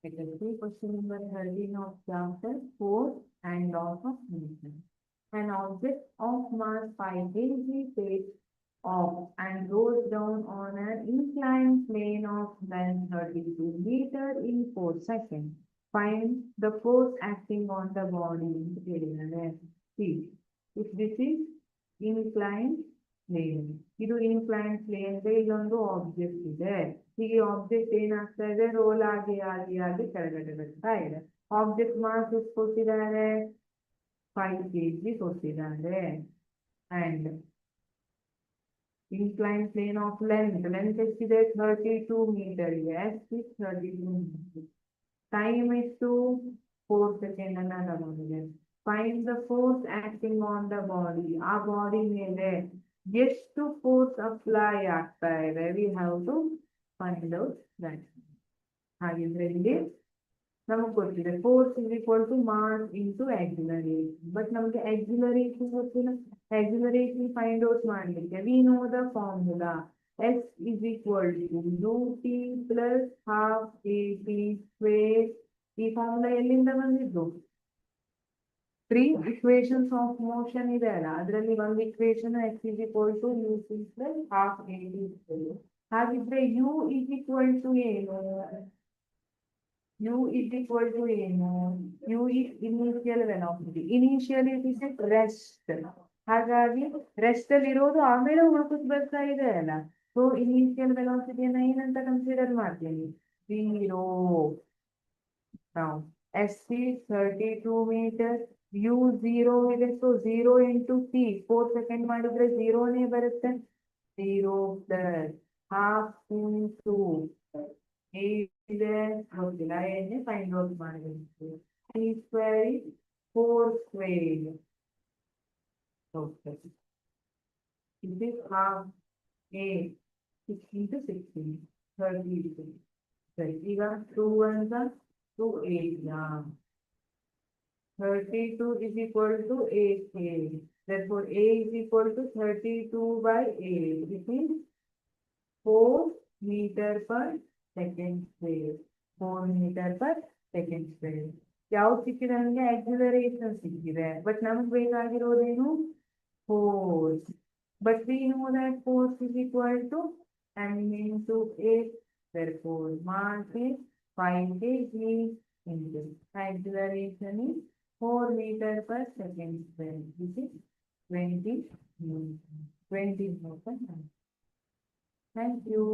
Let us see question number 13 of chapter 4 and laws of motion. An object of mass 5 kg takes off and rolls down on an inclined plane of length 32 meters in 4 seconds. Find the force acting on the body in the See, if this is inclined plane, ಇದು inclined plane ಇಲ್ಲೊಂದು object ಇದೆ. ಹೀಗೆ object ಏನಾಗ್ತಾ ಇದೆ, roll ಆಗಿ ಕೆಳಗಡೆ ಬರ್ತಾ ಇದೆ. ಆಬ್ಜೆಕ್ಟ್ ಮಾಸ್ ಎಷ್ಟು ಕೊಟ್ಟಿದ್ದಾರೆ, 5 kg ಕೊಟ್ಟಿದ್ದಾರೆ. And inclined plane of length ಎಷ್ಟಿದೆ, 32 ಮೀಟರ್. S 32 metre. ಟೈಮ್ ಎಷ್ಟು, 4 ಸೆಕೆಂಡ್ ಅನ್ನ ತಗೊಂಡಿದೆ. Find the force acting on the body, ಆ ಬಾಡಿ ಮೇಲೆ ಎಷ್ಟು ಫೋರ್ಸ್ ಅಪ್ಲೈ ಆಗ್ತಾ ಇದೆ, we have to find out that. ಹಾಗಿದ್ರೆ ಇಲ್ಲಿ ನಮಗೆ ಗೊತ್ತಿದೆ force is equal to mass into acceleration. But ನಮಗೆ ಆಕ್ಸಿಲರೇಷನ್ ಗೊತ್ತಿಲ್ಲ. ಆಕ್ಸಿಲರೇಷನ್ ಫೈಂಡ್ ಔಟ್ ಮಾಡಲಿಕ್ಕೆ we know the formula, S is equal to ut plus half at square. ಈ formula ಎಲ್ಲಿಂದ ಬಂದಿದ್ದು, 3 equations of motion ಇದೆ ಅಲ್ಲ, ಅದರಲ್ಲಿ ಒಂದು equation x is equal to ut plus half at square. ಹಾಗಿದ್ರೆ u is equal to ಏನು, u is equal to ಏನು, u is initial velocity. Initially it is at rest. ಹಾಗಾಗಿ ರೆಸ್ಟ್ ಅಲ್ಲಿ ಇರೋದು ಆಮೇಲೆ ಉಳ್ಕೊತ್ ಬರ್ತಾ ಇದೆ ಅಲ್ಲ. ಸೊ ಇನಿಷಿಯಲ್ ವೆಲಾಸಿಟಿಯನ್ನ ಏನಂತ ಕನ್ಸಿಡರ್ ಮಾಡ್ತೀನಿ, 0. ನಾವು s is 32 ಮೀಟರ್, u 0 ಇದೆ. ಸೊ 0 ಇಂಟು t 4 ಸೆಕೆಂಡ್ ಮಾಡಿದ್ರೆ 0ನೇ ಬರುತ್ತೆ. 0 ಪ್ಲಸ್ ಹಾಫ್ ಇಂಟು ಇದೆ ಗೊತ್ತಿಲ್ಲ, ಏನೇ ಫೈಂಡ್ ಔಟ್ ಮಾಡಬೇಕು. t square is 4 square. Okay. This is half a 6 into 16, 32. Right. Even 2 ones are 2 8. 32 is equal to 8a. Therefore, a is equal to 32 by 8. This is 4 meter per second square. 4 meter per second square. ಯಾವ್ದು ಸಿಕ್ಕಿದೆ, ನಮಗೆ acceleration ಸಿಕ್ಕಿದೆ. But ನಮಗೆ ಬೇಕಾಗಿರೋದೇನು, force. But we know that force is equal to m into a. Therefore, mass is 5 kg into acceleration is 4 meter per second square. This is 20 Newton. Thank you.